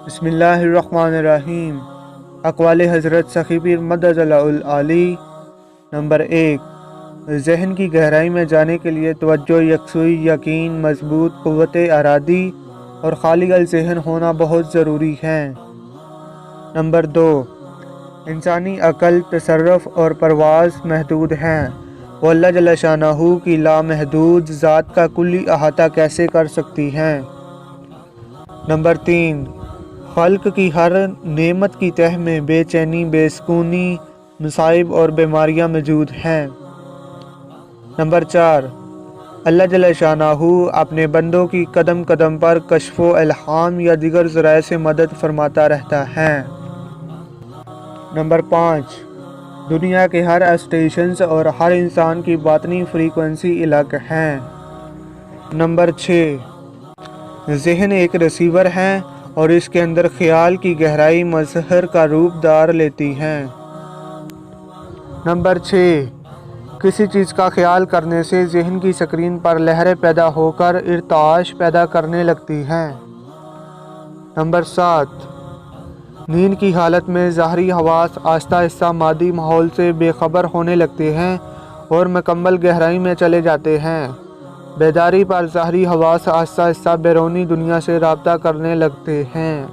بسم اللہ الرحمن الرحیم۔ اقوال حضرت سخی پیر مدد العالی۔ نمبر 1، ذہن کی گہرائی میں جانے کے لیے توجہ، یکسوئی، یقین، مضبوط قوت ارادی اور خالی الذہن ہونا بہت ضروری ہے۔ نمبر 2، انسانی عقل، تصرف اور پرواز محدود ہیں، وہ اللہ جل شانہ کی لامحدود ذات کا کلی احاطہ کیسے کر سکتی ہیں۔ نمبر 3، خلق کی ہر نعمت کی تہ میں بے چینی، بے سکونی، مصائب اور بیماریاں موجود ہیں۔ نمبر 4، اللہ جل شانہ اپنے بندوں کی قدم قدم پر کشف و الہام یا دیگر ذرائع سے مدد فرماتا رہتا ہے۔ نمبر 5، دنیا کے ہر اسٹیشنز اور ہر انسان کی باطنی فریکوینسی الگ ہیں۔ نمبر 6، ذہن ایک ریسیور ہے اور اس کے اندر خیال کی گہرائی مظہر کا روپ دار لیتی ہے۔ نمبر 6، کسی چیز کا خیال کرنے سے ذہن کی سکرین پر لہریں پیدا ہو کر ارتعاش پیدا کرنے لگتی ہیں۔ نمبر 7، نیند کی حالت میں ظاہری حواس آہستہ آہستہ مادی ماحول سے بے خبر ہونے لگتے ہیں اور مکمل گہرائی میں چلے جاتے ہیں۔ بیداری پر ظاہری حواس آہستہ آہستہ بیرونی دنیا سے رابطہ کرنے لگتے ہیں۔